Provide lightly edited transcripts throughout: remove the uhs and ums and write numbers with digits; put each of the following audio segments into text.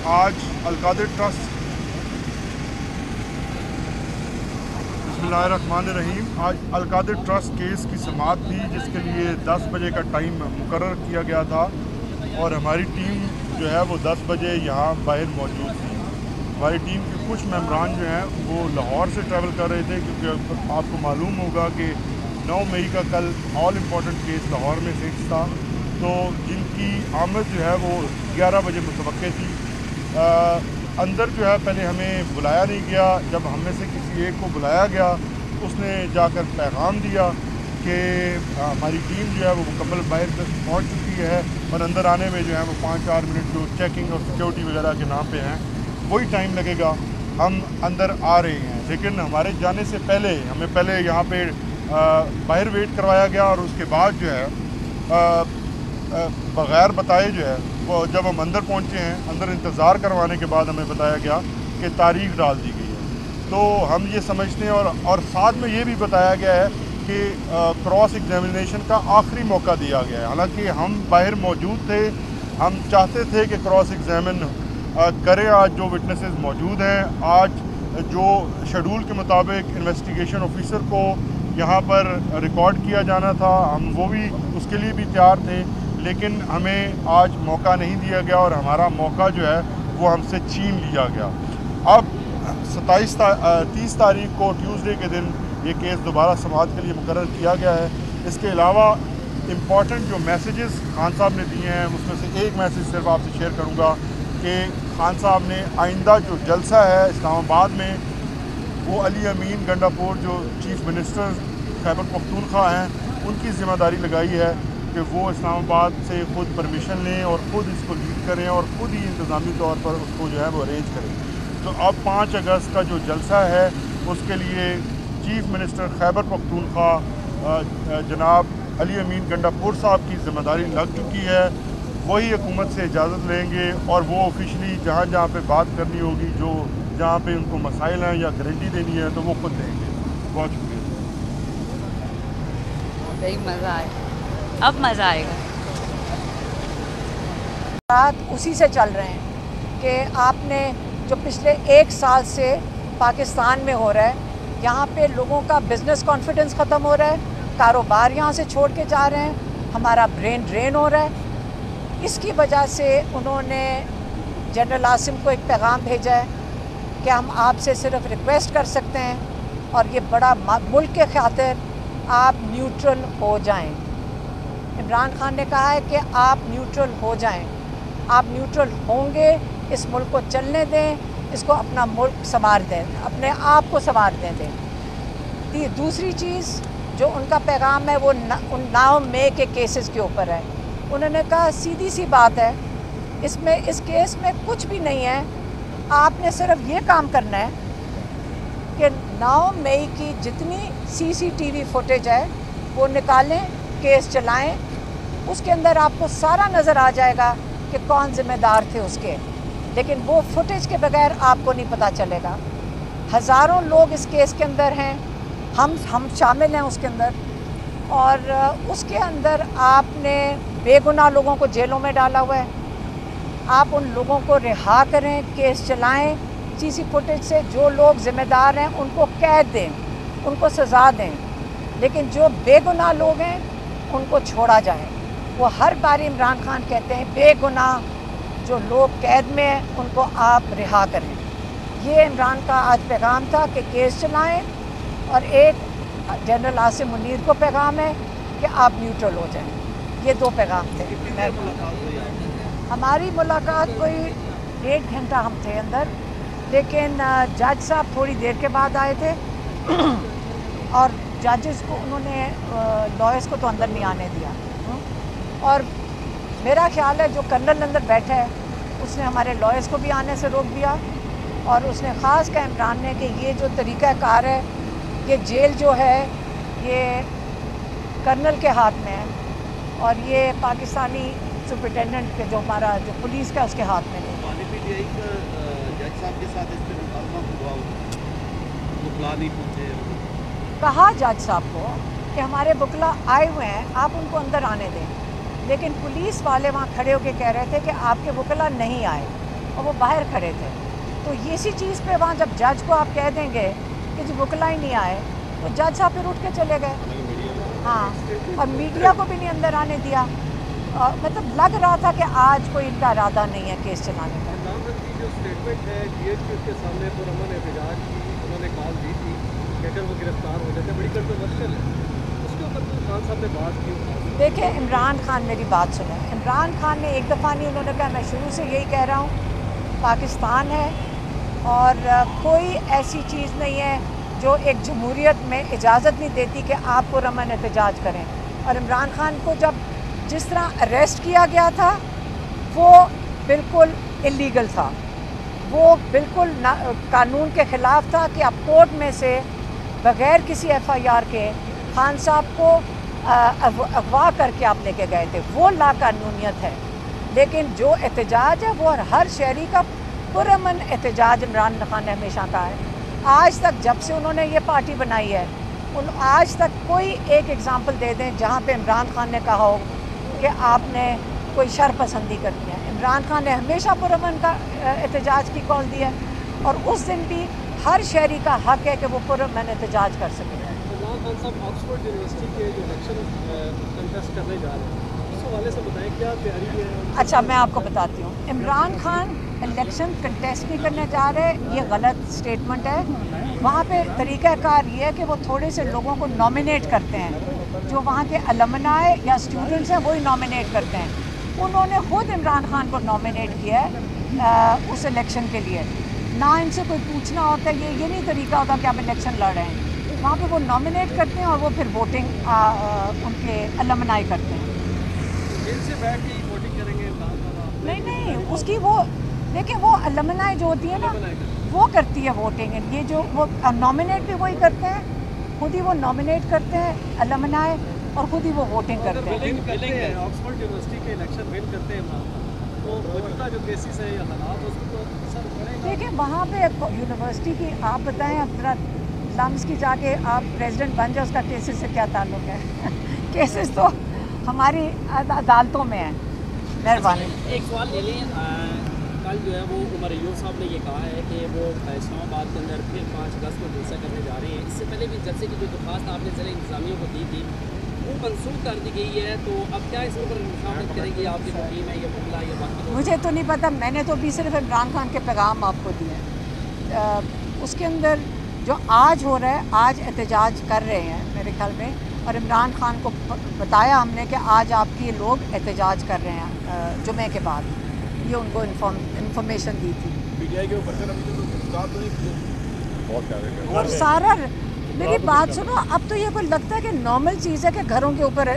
आज अलकादिर ट्रस्ट बिस्मिल्लाहिर्रहमानिर्रहीम आज अलकादिर ट्रस्ट केस की समाअत थी, जिसके लिए 10 बजे का टाइम मुकर्रर किया गया था और हमारी टीम जो है वो 10 बजे यहाँ बाहर मौजूद थी। हमारी टीम के कुछ मेंबरान जो हैं वो लाहौर से ट्रैवल कर रहे थे, क्योंकि आपको मालूम होगा कि 9 मई का कल ऑल इम्पॉर्टेंट केस लाहौर में फिक्स था, तो जिनकी आमद जो है वो 11 बजे मुतवक्के थी। अंदर जो है पहले हमें बुलाया नहीं गया। जब हम में से किसी एक को बुलाया गया, उसने जाकर पैगाम दिया कि हमारी टीम जो है वो मुकम्मल बाहर तक पहुँच चुकी है और अंदर आने में जो है वो 5-4 मिनट जो चेकिंग और सिक्योरिटी वगैरह के नाम पे हैं वही टाइम लगेगा, हम अंदर आ रहे हैं। लेकिन हमारे जाने से पहले हमें पहले यहाँ पे बाहर वेट करवाया गया और उसके बाद जो है बग़ैर बताए जो है वो जब हम अंदर पहुँचे हैं, अंदर इंतज़ार करवाने के बाद हमें बताया गया कि तारीख़ डाल दी गई है। तो हम ये समझते हैं और साथ में ये भी बताया गया है कि क्रॉस एग्जामिनेशन का आखिरी मौका दिया गया है। हालांकि हम बाहर मौजूद थे, हम चाहते थे कि क्रॉस एग्जामिन करें। आज जो विटनेसेस मौजूद हैं, आज जो शेड्यूल के मुताबिक इन्वेस्टिगेशन ऑफिसर को यहाँ पर रिकॉर्ड किया जाना था, हम वो भी उसके लिए भी तैयार थे, लेकिन हमें आज मौका नहीं दिया गया और हमारा मौका जो है वो हमसे छीन लिया गया। अब 30 तारीख को ट्यूसडे के दिन ये केस दोबारा समाअत के लिए मुकर्रर किया गया है। इसके अलावा इम्पॉर्टेंट जो मैसेजेस खान साहब ने दिए हैं, उसमें से एक मैसेज सिर्फ आपसे शेयर करूँगा कि खान साहब ने आइंदा जो जलसा है इस्लामाबाद में, वो अली अमीन गंडापुर जो चीफ़ मिनिस्टर खैबर पख्तूनख्वा हैं, उनकी ज़िम्मेदारी लगाई है कि वो इस्लामाबाद से ख़ुद परमिशन लें और ख़ुद इसको लीड करें और ख़ुद ही इंतज़ामी तौर पर उसको जो है वो अरेंज करें। तो अब 5 अगस्त का जो जलसा है उसके लिए चीफ़ मिनिस्टर खैबर पख्तूनख्वा जनाब अली अमीन गंडापुर साहब की ज़िम्मेदारी लग चुकी है। वही हुकूमत से इजाज़त लेंगे और वो ऑफिशली जहाँ जहाँ पे बात करनी होगी, जो जहाँ पे उनको मसाइल हैं या गारंटी देनी है, तो वो खुद देंगे। बहुत शुक्रिया। सही मज़ा आएगा, अब मज़ा आएगा। बात उसी से चल रहे हैं कि आपने जो पिछले 1 साल से पाकिस्तान में हो रहा है, यहाँ पे लोगों का बिज़नेस कॉन्फिडेंस ख़त्म हो रहा है, कारोबार यहाँ से छोड़ के जा रहे हैं, हमारा ब्रेन ड्रेन हो रहा है। इसकी वजह से उन्होंने जनरल आसिम को एक पैगाम भेजा है कि हम आपसे सिर्फ रिक्वेस्ट कर सकते हैं और ये बड़ा मुल्क के खातिर आप न्यूट्रल हो जाएं। इमरान खान ने कहा है कि आप न्यूट्रल हो जाएं। आप न्यूट्रल होंगे, इस मुल्क को चलने दें, इसको अपना मुल्क संवार दें, अपने आप को संवारने दें। दूसरी चीज़ जो उनका पैगाम है वो 9 मई के केसेस के ऊपर है। उन्होंने कहा सीधी सी बात है, इस केस में कुछ भी नहीं है, आपने सिर्फ ये काम करना है कि 9 मई की जितनी CCTV फुटेज है वो निकालें, केस चलाएं, उसके अंदर आपको सारा नज़र आ जाएगा कि कौन ज़िम्मेदार थे उसके। लेकिन वो फुटेज के बगैर आपको नहीं पता चलेगा। हज़ारों लोग इस केस के अंदर हैं, हम शामिल हैं उसके अंदर, और उसके अंदर आपने बेगुनाह लोगों को जेलों में डाला हुआ है। आप उन लोगों को रिहा करें, केस चलाएं, CC फुटेज से जो लोग ज़िम्मेदार हैं उनको कैद दें, उनको सज़ा दें, लेकिन जो बेगुनाह लोग हैं उनको छोड़ा जाए। वो हर बार इमरान खान कहते हैं बेगुनाह जो लोग कैद में हैं उनको आप रिहा करें। ये इमरान का आज पैगाम था कि केस चलाएं, और एक जनरल आसिम मुनीर को पैगाम है कि आप न्यूट्रल हो जाएं। ये 2 पैगाम थे। हमारी मुलाकात कोई 1.5 घंटा हम थे अंदर, लेकिन जज साहब थोड़ी देर के बाद आए थे और जजेस को उन्होंने लॉयर्स को तो अंदर नहीं आने दिया। और मेरा ख्याल है जो कर्नल अंदर बैठा है उसने हमारे लॉयर्स को भी आने से रोक दिया, और उसने ख़ास कहा इमरान ने कि ये जो तरीक़ाकार है, ये जेल जो है ये कर्नल के हाथ में है और ये पाकिस्तानी सुपरिटेंडेंट के जो हमारा जो पुलिस का उसके हाथ में नहीं। जज साहब के साथ इस पर मुकाबला हुआ, बुकला नहीं पूछे, कहा जज साहब को कि हमारे बुकला आए हुए हैं, आप उनको अंदर आने दें, लेकिन पुलिस वाले वहाँ खड़े होकर कह रहे थे कि आपके बुकला नहीं आए, और वो बाहर खड़े थे। तो ये इसी चीज़ पे वहाँ जब जज को आप कह देंगे कि जी वकला ही नहीं आए, तो जज साहब फिर उठ के चले गए। हाँ, और मीडिया को भी नहीं अंदर आने दिया। मतलब लग रहा था कि आज कोई इनका इरादा नहीं है केस चलाने का। प्रधानमंत्री जो स्टेटमेंट है GHQ के सामने पुरअमन एहतजाज की उन्होंने कॉल दी थी कि अगर वो गिरफ्तार हो जाते, बड़ी कंट्रोवर्शियल है, उसके ऊपर तो खान साहब ने बात की। देखिए, इमरान खान मेरी बात सुने। इमरान खान ने एक दफ़ा नहीं, उन्होंने कहा मैं शुरू से यही कह रहा हूँ, पाकिस्तान है और कोई ऐसी चीज़ नहीं है जो एक जमहूरियत में इजाज़त नहीं देती कि आप पुरअमन एहतजाज करें। और इमरान खान को जब जिस तरह अरेस्ट किया गया था वो बिल्कुल इलीगल था, वो बिल्कुल कानून के ख़िलाफ़ था कि आप कोर्ट में से बग़ैर किसी FIR के खान साहब को अगवा करके आप लेके गए थे, वो लाकानूनियत है। लेकिन जो एहतजाज है वो हर शहरी का पुरअमन एहतजाज इमरान खान ने हमेशा कहा है। आज तक जब से उन्होंने ये पार्टी बनाई है, आज तक कोई एक एग्ज़ाम्पल दे दें जहाँ पे इमरान खान ने कहा हो कि आपने कोई शरपसंदी करनी है। इमरान खान ने हमेशा पुरअमन का एहतजाज की कॉल दी है और उस दिन भी हर शहरी का हक है कि वो पुरअमन एहतजाज कर सके। इमरान खान साहब ऑक्सफोर्ड यूनिवर्सिटी के जो इलेक्शन कंटेस्ट करने जा रहे हैं, उस हवाले से बताएं क्या तैयारी है? अच्छा, मैं आपको बताती हूँ। इमरान खान इलेक्शन कंटेस्ट नहीं करने जा रहे, ये गलत स्टेटमेंट है। वहाँ पे तरीक़ाकार ये है कि वो थोड़े से लोगों को नॉमिनेट करते हैं, जो वहाँ के अलमनाए या स्टूडेंट्स हैं वही नॉमिनेट करते हैं। उन्होंने खुद इमरान खान को नॉमिनेट किया है उस इलेक्शन के लिए। ना इनसे कोई पूछना होता है, ये नहीं तरीका होता कि आप इलेक्शन लड़ रहे हैं। वहाँ पे वो नॉमिनेट करते हैं और वो फिर वोटिंग उनके अलमनाई करते हैं। जेल से बैठ के वोटिंग करेंगे? नहीं, उसकी वो देखिए, वो अलमनाई जो होती है ना वो करती है वोटिंग। ये जो वो नॉमिनेट भी वही करते हैं, खुद ही वो नॉमिनेट करते हैं अलमनाई और खुद ही वो वोटिंग करते हैं। ऑक्सफोर्ड यूनिवर्सिटी के इलेक्शन विन करते हैं तो मौजूदा जो केसेस है या हालात उसको तो असर पड़ेगा। देखिए, वहाँ पे यूनिवर्सिटी की आप बताएं, अब जरा लम्स की जाके आप प्रेसिडेंट बन जाए, उसका केसेस से क्या ताल्लुक है? केसेस तो हमारी अदालतों में है। मेहरबानी। एक सवाल ले लें, कल जो है वो उमर अय्यूब साहब ने ये कहा है कि वो इस्लामाबाद के अंदर फिर 5 अगस्त को जलसा करने जा रहे हैं। इससे पहले भी जलसे की जो दरख्वास्त आपने ज़िला इंतज़ामिया को दी थी वो मनसूख कर दी गई है, तो अब क्या इसके ऊपर मुशावरत करेंगे आपकी जो टीम है या मामला या बाकी? मुझे तो नहीं पता, मैंने तो अभी सिर्फ इमरान खान के पैगाम आपको दिए। उसके अंदर जो आज हो रहा है, आज एहतजाज कर रहे हैं मेरे ख्याल में, और इमरान खान को बताया हमने कि आज आपके लोग एहतजाज कर रहे हैं जुमे के बाद। ये उनको इन्फॉर्मेशन दी थी। और सारा मेरी बात सुनो, अब तो ये कोई लगता है कि नॉर्मल चीज़ है कि घरों के ऊपर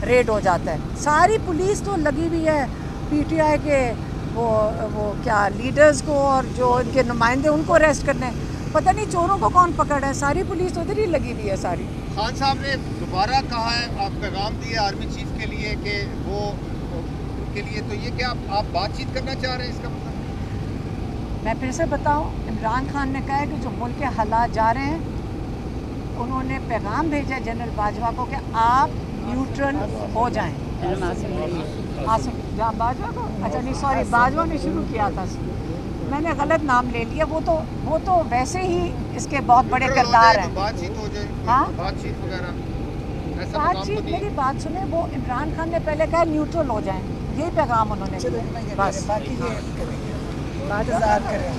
रेड हो जाता है। सारी पुलिस तो लगी हुई है PTI के वो क्या लीडर्स को और जो इनके नुमाइंदे उनको अरेस्ट करने। पता नहीं चोरों को कौन पकड़ रहा है, सारी पुलिस तो उधर ही लगी हुई है सारी। खान साहब ने दोबारा कहा है, आप पैगाम दिए आर्मी चीफ के लिए कि वो उनके लिए, तो ये क्या आप बातचीत करना चाह रहे हैं? इसका मतलब मैं फिर से बताऊं, इमरान खान ने कहा है कि जो मुल्क के हालात जा रहे हैं, उन्होंने पैगाम भेजा है जनरल बाजवा को कि आप न्यूट्रल हो जाएं। आसिम जहाँ बाजवा को, अच्छा नहीं सॉरी, बाजवा ने शुरू किया था, मैंने गलत नाम ले लिया। वो तो वैसे ही इसके बहुत बड़े किरदार हैं। बातचीत हो जाए, हाँ, बातचीत वगैरह ऐसा बातचीत। मेरी बात सुने, वो इमरान खान ने पहले कहा न्यूट्रल हो जाएं, यही पैगाम उन्होंने दिया। बस बाकी ये बात करें।